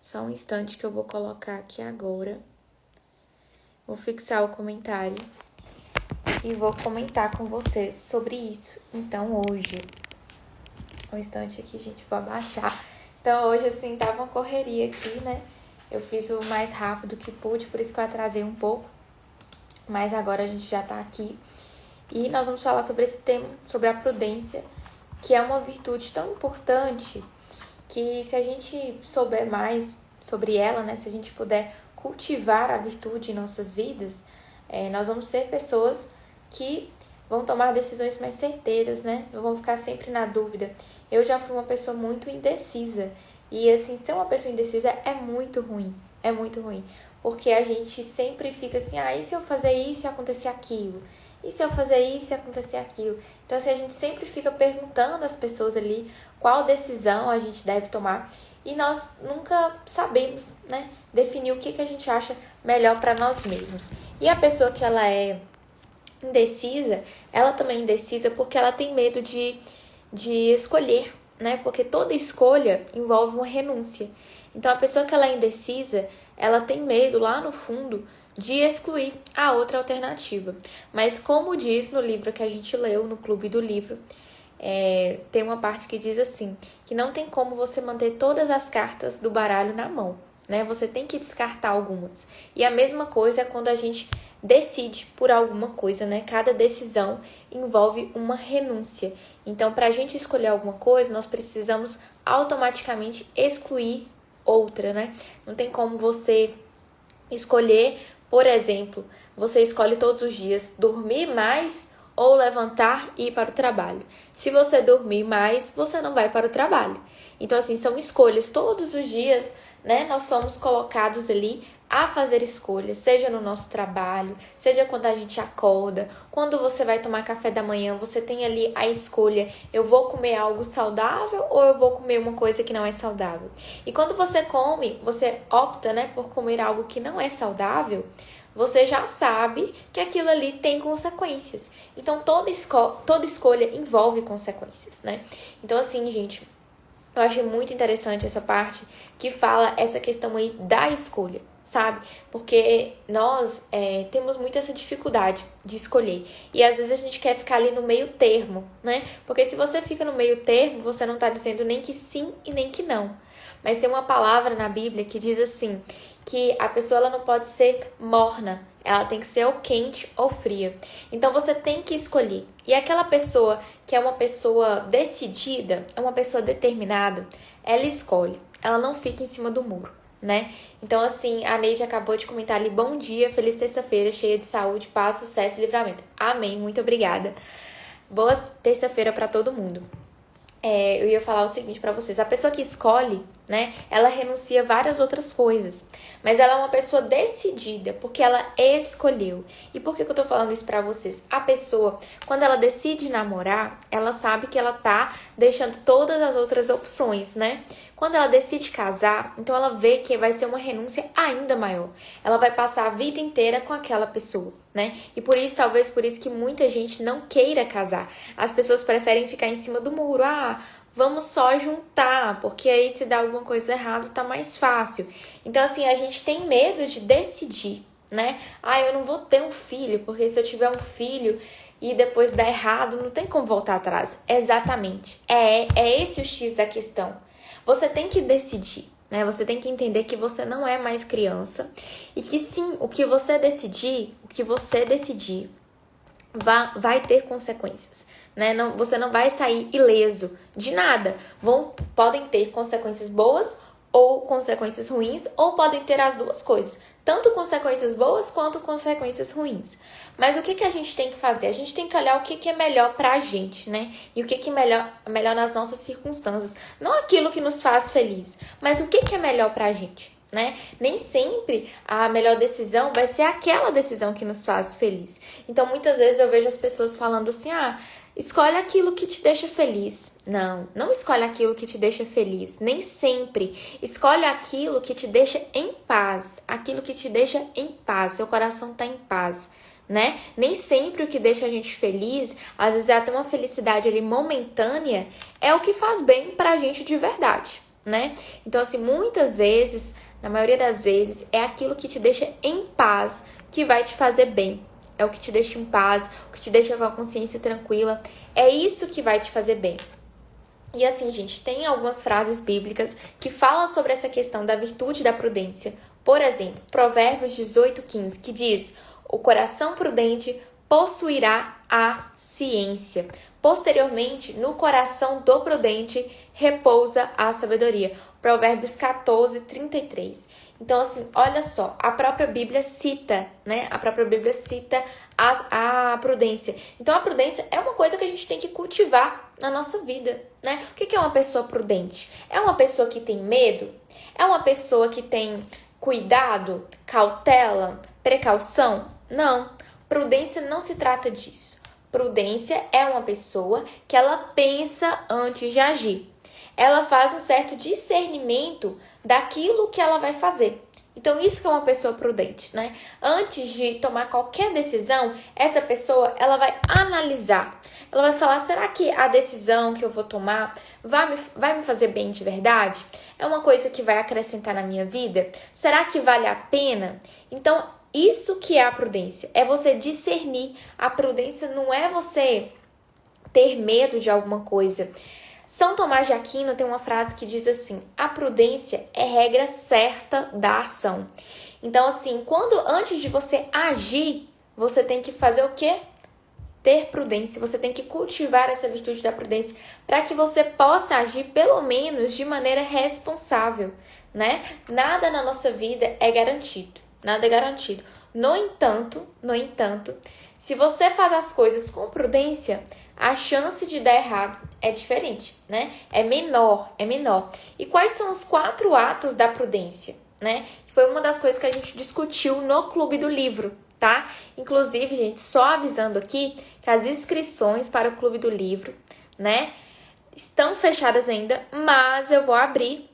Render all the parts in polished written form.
Só um instante que eu vou colocar aqui agora. Vou fixar o comentário e vou comentar com vocês sobre isso. Então, hoje... Um instante aqui, gente, vou abaixar. Então, hoje, assim, tava uma correria aqui, né? Eu fiz o mais rápido que pude, por isso que eu atrasei um pouco. Mas agora a gente já tá aqui. E nós vamos falar sobre esse tema, sobre a prudência, que é uma virtude tão importante que se a gente souber mais sobre ela, né? Se a gente puder cultivar a virtude em nossas vidas, nós vamos ser pessoas que vão tomar decisões mais certeiras, né? Não vão ficar sempre na dúvida. Eu já fui uma pessoa muito indecisa. E, assim, ser uma pessoa indecisa é muito ruim. É muito ruim. Porque a gente sempre fica assim, e se eu fazer isso e acontecer aquilo? E se eu fazer isso e acontecer aquilo? Então, assim, a gente sempre fica perguntando às pessoas ali qual decisão a gente deve tomar. E nós nunca sabemos, né, definir o que a gente acha melhor para nós mesmos. E a pessoa que ela é indecisa, ela também é indecisa porque ela tem medo de escolher, né? Porque toda escolha envolve uma renúncia. Então, a pessoa que ela é indecisa, ela tem medo lá no fundo de excluir a outra alternativa. Mas como diz no livro que a gente leu, no Clube do Livro, tem uma parte que diz assim, que não tem como você manter todas as cartas do baralho na mão, né? Você tem que descartar algumas. E a mesma coisa é quando a gente decide por alguma coisa, né? Cada decisão envolve uma renúncia. Então, para a gente escolher alguma coisa, nós precisamos automaticamente excluir outra, né? Não tem como você escolher, por exemplo, você escolhe todos os dias dormir mais ou levantar e ir para o trabalho. Se você dormir mais, você não vai para o trabalho. Então, assim, são escolhas todos os dias, né? Nós somos colocados ali a fazer escolhas, seja no nosso trabalho, seja quando a gente acorda, quando você vai tomar café da manhã, você tem ali a escolha, eu vou comer algo saudável ou eu vou comer uma coisa que não é saudável? E quando você come, você opta, né, por comer algo que não é saudável, você já sabe que aquilo ali tem consequências. Então, toda escolha envolve consequências, né? Então, assim, gente, eu achei muito interessante essa parte que fala essa questão aí da escolha, sabe? Porque nós temos muito essa dificuldade de escolher. E às vezes a gente quer ficar ali no meio termo, né? Porque se você fica no meio termo, você não tá dizendo nem que sim e nem que não. Mas tem uma palavra na Bíblia que diz assim, que a pessoa ela não pode ser morna, ela tem que ser ou quente ou fria. Então você tem que escolher. E aquela pessoa que é uma pessoa decidida, é uma pessoa determinada, ela escolhe. Ela não fica em cima do muro, né? Então, assim, a Neide acabou de comentar ali, bom dia, feliz terça-feira, cheia de saúde, paz, sucesso e livramento. Amém, muito obrigada. Boa terça-feira para todo mundo. Eu ia falar o seguinte pra vocês, a pessoa que escolhe, né, ela renuncia a várias outras coisas, mas ela é uma pessoa decidida, porque ela escolheu. E por que eu tô falando isso pra vocês? A pessoa, quando ela decide namorar, ela sabe que ela tá deixando todas as outras opções, né? Quando ela decide casar, então ela vê que vai ser uma renúncia ainda maior. Ela vai passar a vida inteira com aquela pessoa, né? E por isso, talvez por isso que muita gente não queira casar. As pessoas preferem ficar em cima do muro. Vamos só juntar, porque aí se dá alguma coisa errada, tá mais fácil. Então, assim, a gente tem medo de decidir, né? Eu não vou ter um filho, porque se eu tiver um filho e depois dar errado, não tem como voltar atrás. Exatamente. É esse o X da questão. Você tem que decidir, né? Você tem que entender que você não é mais criança e que sim, o que você decidir vai ter consequências, né? Você não vai sair ileso de nada. Podem ter consequências boas ou consequências ruins, ou podem ter as duas coisas. Tanto consequências boas quanto consequências ruins. Mas o que a gente tem que fazer? A gente tem que olhar o que é melhor pra gente, né? E o que é melhor nas nossas circunstâncias. Não aquilo que nos faz feliz, mas o que é melhor pra gente, né? Nem sempre a melhor decisão vai ser aquela decisão que nos faz feliz. Então, muitas vezes eu vejo as pessoas falando assim, escolhe aquilo que te deixa feliz. Não escolhe aquilo que te deixa feliz. Nem sempre. Escolhe aquilo que te deixa em paz. Aquilo que te deixa em paz. Seu coração tá em paz, né? Nem sempre o que deixa a gente feliz, às vezes é até uma felicidade ali momentânea, é o que faz bem pra gente de verdade, né? Então, assim, muitas vezes, na maioria das vezes, é aquilo que te deixa em paz que vai te fazer bem. É o que te deixa em paz, o que te deixa com a consciência tranquila. É isso que vai te fazer bem. E assim, gente, tem algumas frases bíblicas que falam sobre essa questão da virtude da prudência. Por exemplo, Provérbios 18:15, que diz: o coração prudente possuirá a ciência. Posteriormente, no coração do prudente repousa a sabedoria. Provérbios 14:33. Então, assim, olha só, a própria Bíblia cita, né? A própria Bíblia cita a prudência. Então, a prudência é uma coisa que a gente tem que cultivar na nossa vida, né? O que é uma pessoa prudente? É uma pessoa que tem medo? É uma pessoa que tem cuidado, cautela, precaução? Não. Prudência não se trata disso. Prudência é uma pessoa que ela pensa antes de agir. Ela faz um certo discernimento daquilo que ela vai fazer. Então, isso que é uma pessoa prudente, né? Antes de tomar qualquer decisão, essa pessoa, ela vai analisar. Ela vai falar, será que a decisão que eu vou tomar vai me fazer bem de verdade? É uma coisa que vai acrescentar na minha vida? Será que vale a pena? Então, isso que é a prudência. É você discernir. A prudência não é você ter medo de alguma coisa. São Tomás de Aquino tem uma frase que diz assim: a prudência é regra certa da ação. Então, assim, antes de você agir, você tem que fazer o quê? Ter prudência. Você tem que cultivar essa virtude da prudência para que você possa agir, pelo menos, de maneira responsável, né? Nada na nossa vida é garantido. Nada é garantido. No entanto, se você faz as coisas com prudência, a chance de dar errado é diferente, né? É menor. E quais são os 4 atos da prudência, né? Foi uma das coisas que a gente discutiu no Clube do Livro, tá? Inclusive, gente, só avisando aqui que as inscrições para o Clube do Livro, né, estão fechadas ainda, mas eu vou abrir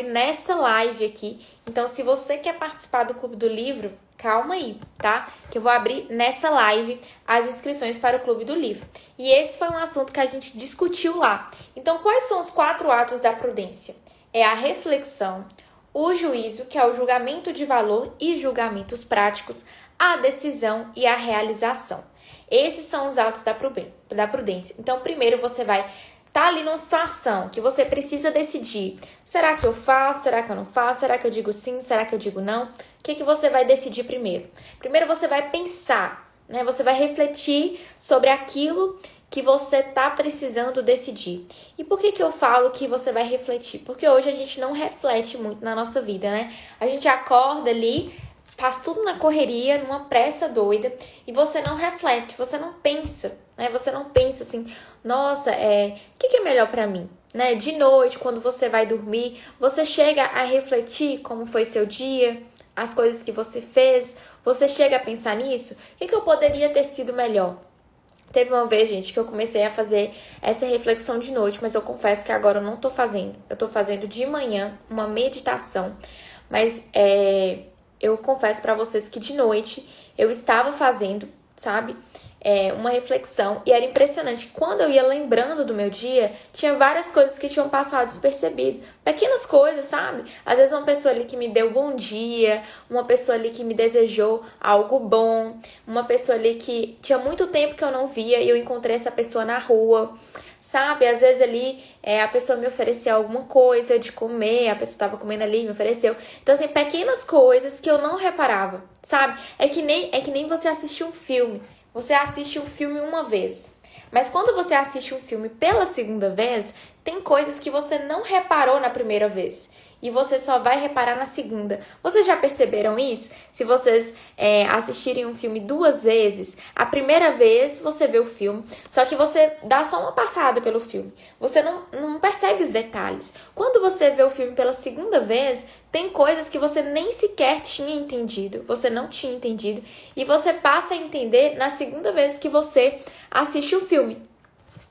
nessa live aqui. Então, se você quer participar do Clube do Livro, calma aí, tá? Que eu vou abrir nessa live as inscrições para o Clube do Livro. E esse foi um assunto que a gente discutiu lá. Então, quais são os 4 atos da prudência? É a reflexão, o juízo, que é o julgamento de valor e julgamentos práticos, a decisão e a realização. Esses são os atos da prudência. Então, primeiro você vai tá ali numa situação que você precisa decidir. Será que eu faço? Será que eu não faço? Será que eu digo sim? Será que eu digo não? O que você vai decidir primeiro? Primeiro você vai pensar, né? Você vai refletir sobre aquilo que você tá precisando decidir. E por que eu falo que você vai refletir? Porque hoje a gente não reflete muito na nossa vida, né? A gente acorda ali, faz tudo na correria, numa pressa doida, e você não reflete, você não pensa, né? Você não pensa assim, nossa, o que é melhor pra mim? Né? De noite, quando você vai dormir, você chega a refletir como foi seu dia, as coisas que você fez, você chega a pensar nisso? O que eu poderia ter sido melhor? Teve uma vez, gente, que eu comecei a fazer essa reflexão de noite, mas eu confesso que agora eu não tô fazendo. Eu tô fazendo de manhã uma meditação, mas eu confesso pra vocês que de noite eu estava fazendo, sabe, uma reflexão, e era impressionante. Quando eu ia lembrando do meu dia, tinha várias coisas que tinham passado despercebido. Pequenas coisas, sabe? Às vezes uma pessoa ali que me deu bom dia, uma pessoa ali que me desejou algo bom, uma pessoa ali que tinha muito tempo que eu não via e eu encontrei essa pessoa na rua. Sabe, às vezes ali a pessoa me ofereceu alguma coisa de comer, a pessoa estava comendo ali e me ofereceu. Então, assim, pequenas coisas que eu não reparava, sabe? É que nem você assistir um filme. Você assiste um filme uma vez, mas quando você assiste um filme pela segunda vez, tem coisas que você não reparou na primeira vez. E você só vai reparar na segunda. Vocês já perceberam isso? Se vocês assistirem um filme 2 vezes, a primeira vez você vê o filme, só que você dá só uma passada pelo filme. Você não percebe os detalhes. Quando você vê o filme pela segunda vez, tem coisas que você nem sequer tinha entendido. Você não tinha entendido. E você passa a entender na segunda vez que você assiste o filme.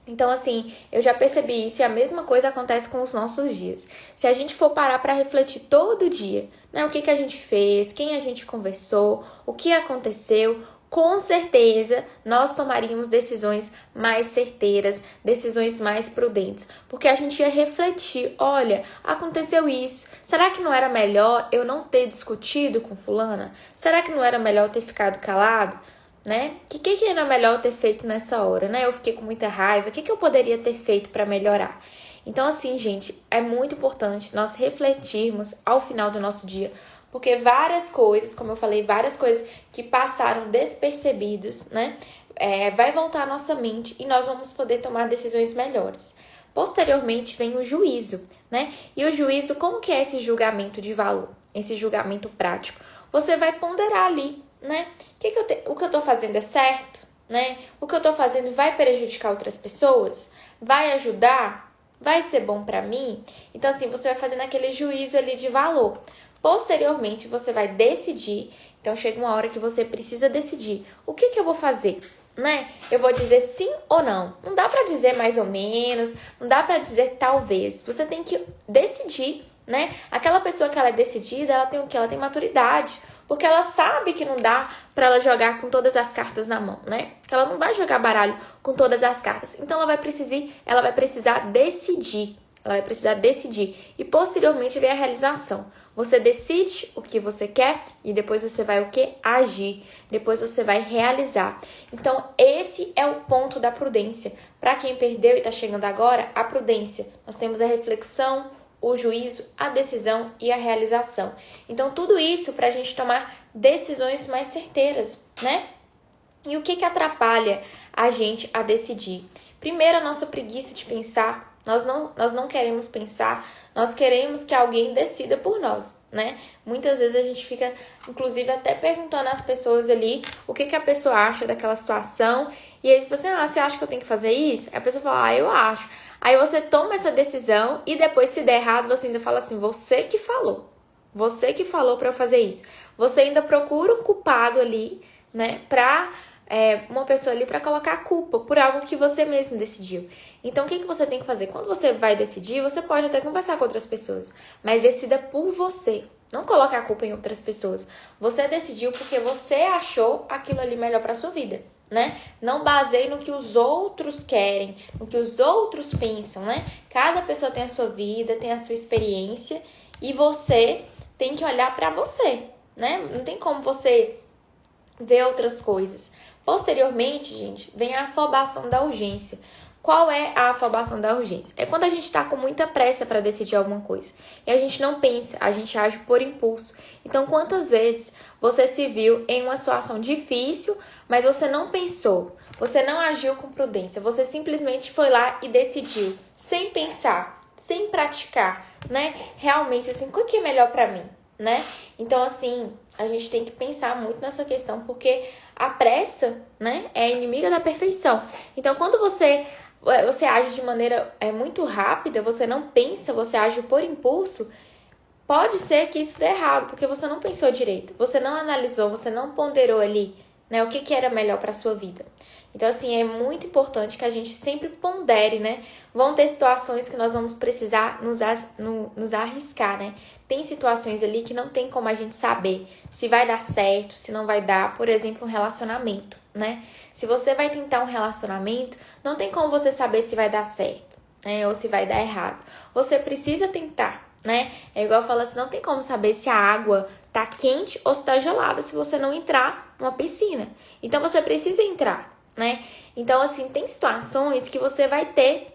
Então, assim, eu já percebi isso e a mesma coisa acontece com os nossos dias. Se a gente for parar para refletir todo dia, né, o que a gente fez, quem a gente conversou, o que aconteceu, com certeza nós tomaríamos decisões mais certeiras, decisões mais prudentes, porque a gente ia refletir, olha, aconteceu isso, será que não era melhor eu não ter discutido com fulana? Será que não era melhor eu ter ficado calado? Né? O que era melhor eu ter feito nessa hora, né? Eu fiquei com muita raiva, o que eu poderia ter feito para melhorar? Então, assim, gente, é muito importante nós refletirmos ao final do nosso dia, porque várias coisas, como eu falei, várias coisas que passaram despercebidos, né? Vai voltar à nossa mente e nós vamos poder tomar decisões melhores. Posteriormente vem o juízo, né? E o juízo, como que é esse julgamento de valor? Esse julgamento prático? Você vai ponderar ali, né? O que eu tô fazendo é certo, né? O que eu tô fazendo vai prejudicar outras pessoas? Vai ajudar? Vai ser bom pra mim? Então, assim, você vai fazendo aquele juízo ali de valor. Posteriormente, você vai decidir. Então, chega uma hora que você precisa decidir. O que eu vou fazer? Né? Eu vou dizer sim ou não. Não dá pra dizer mais ou menos. Não dá pra dizer talvez. Você tem que decidir, né? Aquela pessoa que ela é decidida, ela tem o quê? Ela tem maturidade. Porque ela sabe que não dá pra ela jogar com todas as cartas na mão, né? Que ela não vai jogar baralho com todas as cartas. Então, ela vai precisar decidir. Ela vai precisar decidir. E, posteriormente, vem a realização. Você decide o que você quer e depois você vai o quê? Agir. Depois você vai realizar. Então, esse é o ponto da prudência. Para quem perdeu e está chegando agora, a prudência. Nós temos a reflexão, o juízo, a decisão e a realização. Então, tudo isso para a gente tomar decisões mais certeiras, né? E o que atrapalha a gente a decidir? Primeiro, a nossa preguiça de pensar. Nós não queremos pensar, nós queremos que alguém decida por nós, né? Muitas vezes a gente fica, inclusive, até perguntando às pessoas ali o que a pessoa acha daquela situação. E aí, tipo assim, você acha que eu tenho que fazer isso? Aí a pessoa fala, eu acho. Aí você toma essa decisão e depois, se der errado, você ainda fala assim, você que falou. Você que falou pra eu fazer isso. Você ainda procura um culpado ali, né? Uma pessoa ali para colocar a culpa por algo que você mesmo decidiu. Então, o que você tem que fazer? Quando você vai decidir, você pode até conversar com outras pessoas, mas decida por você. Não coloque a culpa em outras pessoas. Você decidiu porque você achou aquilo ali melhor para sua vida, né? Não baseie no que os outros querem, no que os outros pensam, né? Cada pessoa tem a sua vida, tem a sua experiência e você tem que olhar para você, né? Não tem como você ver outras coisas. Posteriormente, gente, vem a afobação da urgência. Qual é a afobação da urgência? É quando a gente está com muita pressa para decidir alguma coisa. E a gente não pensa, a gente age por impulso. Então, quantas vezes você se viu em uma situação difícil, mas você não pensou, você não agiu com prudência, você simplesmente foi lá e decidiu, sem pensar, sem praticar, né? Realmente, assim, o que é melhor para mim, né? Então, assim, a gente tem que pensar muito nessa questão, porque a pressa, né, é inimiga da perfeição. Então, quando você age de maneira muito rápida, você não pensa, você age por impulso, pode ser que isso dê errado, porque você não pensou direito, você não analisou, você não ponderou ali, né, o que era melhor para a sua vida. Então, assim, é muito importante que a gente sempre pondere, né? Vão ter situações que nós vamos precisar nos arriscar, né? Tem situações ali que não tem como a gente saber se vai dar certo, se não vai dar. Por exemplo, um relacionamento, né? Se você vai tentar um relacionamento, não tem como você saber se vai dar certo, né? Ou se vai dar errado. Você precisa tentar, né? É igual eu falo assim, não tem como saber se a água tá quente ou se tá gelada se você não entrar numa piscina. Então, você precisa entrar, né? Então, assim, tem situações que você vai ter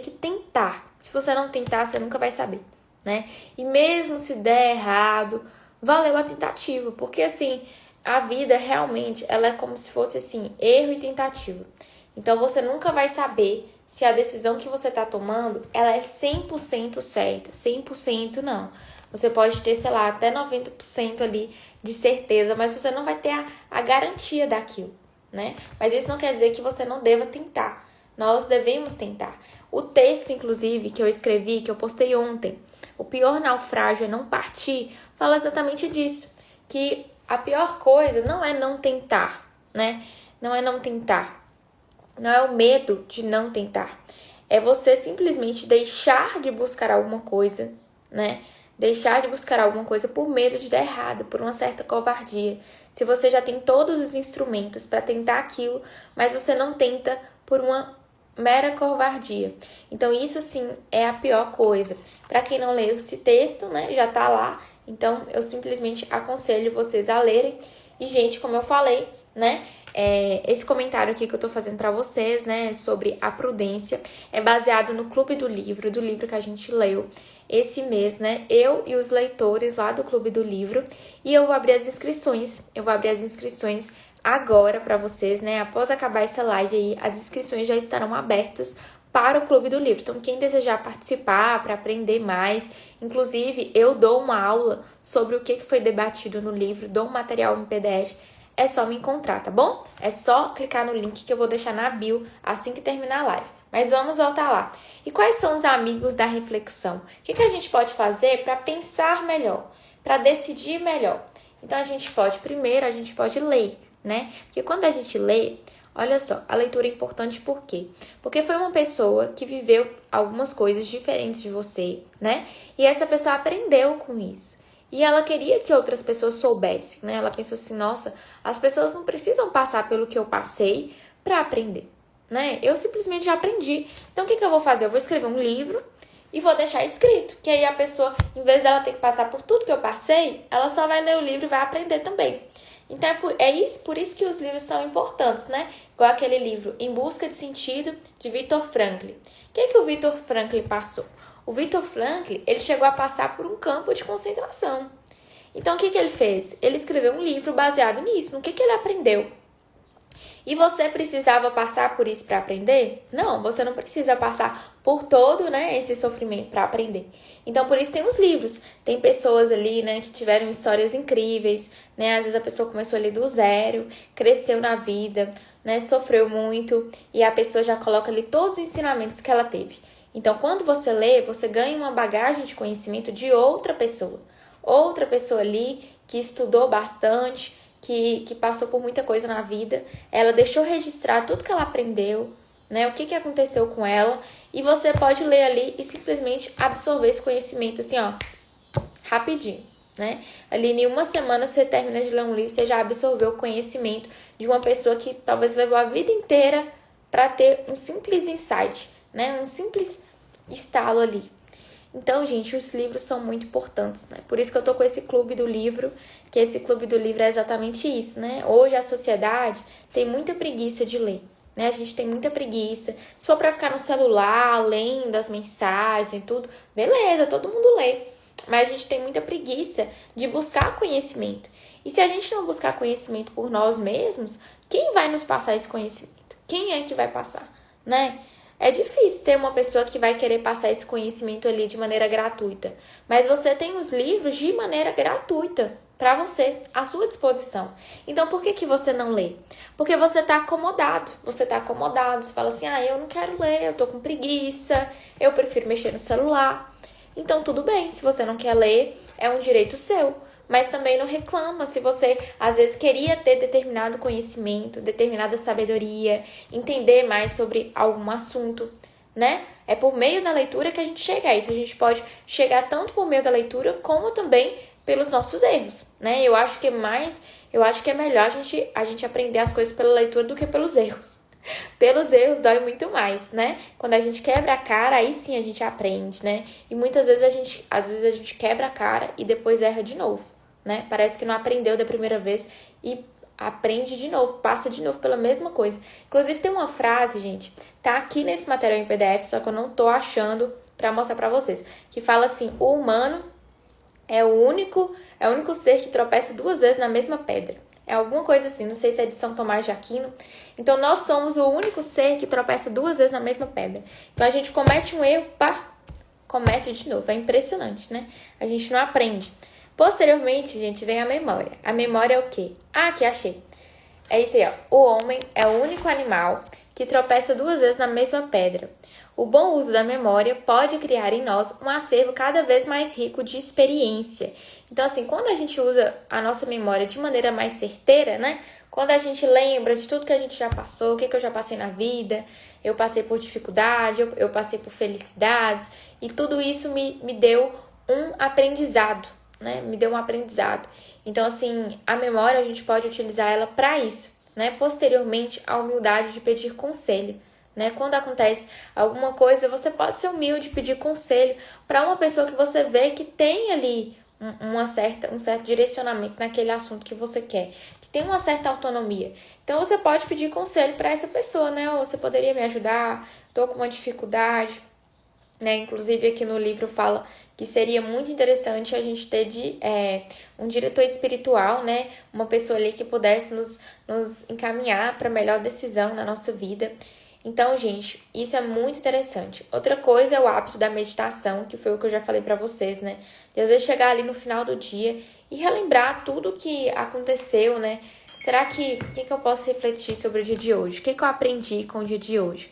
que tentar. Se você não tentar, você nunca vai saber, né? E mesmo se der errado, valeu a tentativa, porque assim, a vida realmente, ela é como se fosse assim, erro e tentativa. Então você nunca vai saber se a decisão que você tá tomando, ela é 100% certa, 100% não. Você pode ter, sei lá, até 90% ali de certeza, mas você não vai ter a garantia daquilo, né? Mas isso não quer dizer que você não deva tentar. Nós devemos tentar. O texto, inclusive, que eu escrevi, que eu postei ontem, o pior naufrágio é não partir, fala exatamente disso. Que a pior coisa não é não tentar, né? Não é não tentar. Não é o medo de não tentar. É você simplesmente deixar de buscar alguma coisa, né? deixar de buscar alguma coisa por medo de dar errado, por uma certa covardia. Se você já tem todos os instrumentos para tentar aquilo, mas você não tenta por uma mera covardia. Então isso sim é a pior coisa. Para quem não leu esse texto, né, já tá lá. Então eu simplesmente aconselho vocês a lerem. E gente, como eu falei, né, esse comentário aqui que eu tô fazendo para vocês, né, sobre a prudência, é baseado no Clube do livro que a gente leu esse mês, né, eu e os leitores lá do Clube do Livro, e eu vou abrir as inscrições, agora para vocês, né, após acabar essa live aí, as inscrições já estarão abertas para o Clube do Livro. Então, quem desejar participar, para aprender mais, inclusive, eu dou uma aula sobre o que foi debatido no livro, dou um material em PDF, é só me encontrar, tá bom? É só clicar no link que eu vou deixar na bio assim que terminar a live. Mas vamos voltar lá. E quais são os amigos da reflexão? O que a gente pode fazer para pensar melhor, para decidir melhor? Então, primeiro, a gente pode ler, né? Porque quando a gente lê, olha só, a leitura é importante por quê? Porque foi uma pessoa que viveu algumas coisas diferentes de você, né? E essa pessoa aprendeu com isso. E ela queria que outras pessoas soubessem, né? Ela pensou assim, nossa, as pessoas não precisam passar pelo que eu passei para aprender, né? Eu simplesmente já aprendi. Então, o que eu vou fazer? Eu vou escrever um livro e vou deixar escrito. Que aí a pessoa, em vez dela ter que passar por tudo que eu passei, ela só vai ler o livro e vai aprender também. Então, por isso que os livros são importantes, né? Igual aquele livro Em Busca de Sentido, de Viktor Frankl. O que o Viktor Frankl passou? O Viktor Frankl, ele chegou a passar por um campo de concentração. Então, o que ele fez? Ele escreveu um livro baseado nisso, no que ele aprendeu. E você precisava passar por isso para aprender? Não, você não precisa passar por todo, né, esse sofrimento para aprender. Então, por isso tem os livros. Tem pessoas ali, né, que tiveram histórias incríveis, né? Às vezes a pessoa começou ali do zero, cresceu na vida, né, sofreu muito, e a pessoa já coloca ali todos os ensinamentos que ela teve. Então, quando você lê, você ganha uma bagagem de conhecimento de outra pessoa. Outra pessoa ali que estudou bastante, que passou por muita coisa na vida. Ela deixou registrar tudo que ela aprendeu, né? O que aconteceu com ela. E você pode ler ali e simplesmente absorver esse conhecimento assim, ó, rapidinho, né? Ali em uma semana você termina de ler um livro, você já absorveu o conhecimento de uma pessoa que talvez levou a vida inteira para ter um simples insight, né? Um simples estalo ali. Então, gente, os livros são muito importantes, né? Por isso que eu tô com esse clube do livro, que esse clube do livro é exatamente isso, né? Hoje a sociedade tem muita preguiça de ler, né? A gente tem muita preguiça. Se for pra ficar no celular, lendo as mensagens e tudo, beleza, todo mundo lê. Mas a gente tem muita preguiça de buscar conhecimento. E se a gente não buscar conhecimento por nós mesmos, quem vai nos passar esse conhecimento? Quem é que vai passar, né? É difícil ter uma pessoa que vai querer passar esse conhecimento ali de maneira gratuita. Mas você tem os livros de maneira gratuita para você, à sua disposição. Então, por que você não lê? Porque você está acomodado. Você fala assim, eu não quero ler, eu tô com preguiça, eu prefiro mexer no celular. Então, tudo bem, se você não quer ler, é um direito seu. Mas também não reclama se você, às vezes, queria ter determinado conhecimento, determinada sabedoria, entender mais sobre algum assunto, né? É por meio da leitura que a gente chega a isso. A gente pode chegar tanto por meio da leitura, como também pelos nossos erros, né? Eu acho que é melhor a gente aprender as coisas pela leitura do que pelos erros. Pelos erros dói muito mais, né? Quando a gente quebra a cara, aí sim a gente aprende, né? E muitas vezes a gente quebra a cara e depois erra de novo, né? Parece que não aprendeu da primeira vez e aprende de novo, passa de novo pela mesma coisa. Inclusive tem uma frase, gente, tá aqui nesse material em PDF, só que eu não tô achando pra mostrar pra vocês, que fala assim: o humano é o único ser que tropeça 2 vezes na mesma pedra. É alguma coisa assim, não sei se é de São Tomás de Aquino. Então, nós somos o único ser que tropeça 2 vezes na mesma pedra. Então, a gente comete um erro, comete de novo. É impressionante, né? A gente não aprende. Posteriormente, gente, vem a memória. A memória é o quê? Aqui, achei. É isso aí, ó. O homem é o único animal que tropeça 2 vezes na mesma pedra. O bom uso da memória pode criar em nós um acervo cada vez mais rico de experiência. Então, assim, quando a gente usa a nossa memória de maneira mais certeira, né? Quando a gente lembra de tudo que a gente já passou, o que eu já passei na vida, eu passei por dificuldade, eu passei por felicidades, e tudo isso me deu um aprendizado, né? Me deu um aprendizado. Então, assim, a memória a gente pode utilizar ela para isso, né? Posteriormente, a humildade de pedir conselho, né? Quando acontece alguma coisa, você pode ser humilde, pedir conselho para uma pessoa que você vê que tem ali um certo direcionamento naquele assunto que você quer, que tem uma certa autonomia. Então, você pode pedir conselho para essa pessoa, né? Ou você poderia me ajudar? Tô com uma dificuldade, né? Inclusive aqui no livro fala que seria muito interessante a gente ter um diretor espiritual, né? Uma pessoa ali que pudesse nos encaminhar para a melhor decisão na nossa vida. Então, gente, isso é muito interessante. Outra coisa é o hábito da meditação, que foi o que eu já falei para vocês, né? De às vezes chegar ali no final do dia e relembrar tudo que aconteceu, né? Será que o que eu posso refletir sobre o dia de hoje? O que eu aprendi com o dia de hoje?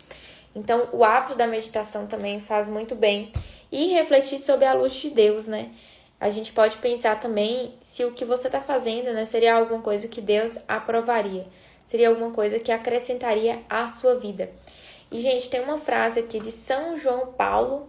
Então, o hábito da meditação também faz muito bem. E refletir sobre a luz de Deus, né? A gente pode pensar também se o que você está fazendo, né, seria alguma coisa que Deus aprovaria. Seria alguma coisa que acrescentaria à sua vida. E, gente, tem uma frase aqui de São João Paulo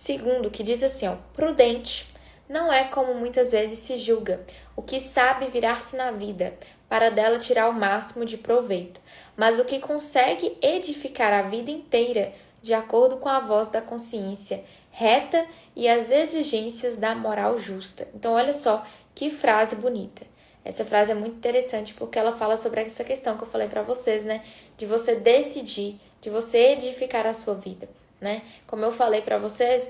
II que diz assim, ó: prudente não é como muitas vezes se julga, o que sabe virar-se na vida, para dela tirar o máximo de proveito, mas o que consegue edificar a vida inteira, de acordo com a voz da consciência reta e as exigências da moral justa. Então, olha só que frase bonita. Essa frase é muito interessante porque ela fala sobre essa questão que eu falei para vocês, né? De você decidir, de você edificar a sua vida, né? Como eu falei para vocês,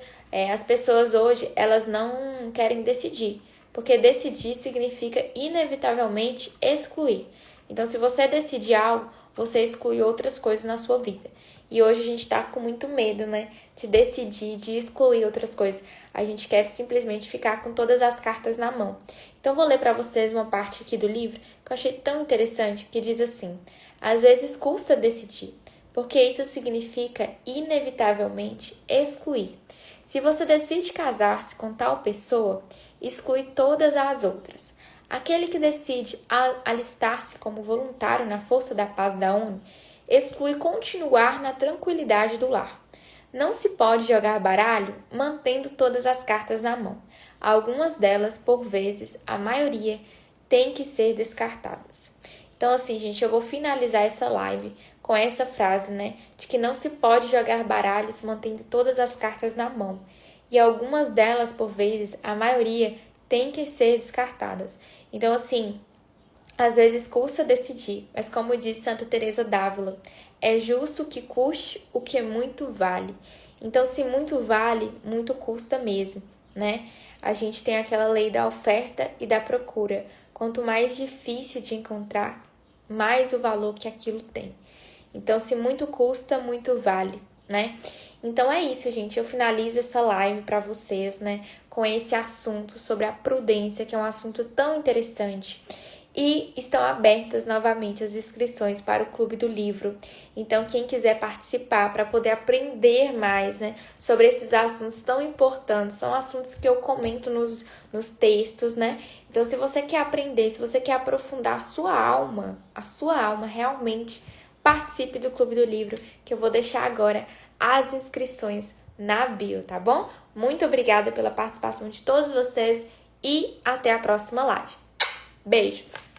as pessoas hoje, elas não querem decidir, porque decidir significa inevitavelmente excluir. Então, se você decide algo, você exclui outras coisas na sua vida. E hoje a gente tá com muito medo, né? De decidir, de excluir outras coisas. A gente quer simplesmente ficar com todas as cartas na mão. Então, vou ler para vocês uma parte aqui do livro que eu achei tão interessante, que diz assim: às vezes custa decidir, porque isso significa inevitavelmente excluir. Se você decide casar-se com tal pessoa, exclui todas as outras. Aquele que decide alistar-se como voluntário na Força da Paz da ONU exclui continuar na tranquilidade do lar. Não se pode jogar baralho mantendo todas as cartas na mão. Algumas delas, por vezes, a maioria, têm que ser descartadas. Então, assim, gente, eu vou finalizar essa live com essa frase, né? De que não se pode jogar baralhos mantendo todas as cartas na mão. E algumas delas, por vezes, a maioria, têm que ser descartadas. Então, assim, às vezes custa decidir, mas como diz Santa Teresa d'Ávila, é justo que custe o que muito vale. Então, se muito vale, muito custa mesmo, né? A gente tem aquela lei da oferta e da procura. Quanto mais difícil de encontrar, mais o valor que aquilo tem. Então, se muito custa, muito vale, né? Então é isso, gente. Eu finalizo essa live para vocês, né? Com esse assunto sobre a prudência, que é um assunto tão interessante. E estão abertas novamente as inscrições para o Clube do Livro. Então, quem quiser participar para poder aprender mais, né, sobre esses assuntos tão importantes, são assuntos que eu comento nos textos, né? Então, se você quer aprender, se você quer aprofundar a sua alma realmente, participe do Clube do Livro, que eu vou deixar agora as inscrições na bio, tá bom? Muito obrigada pela participação de todos vocês e até a próxima live. Beijos!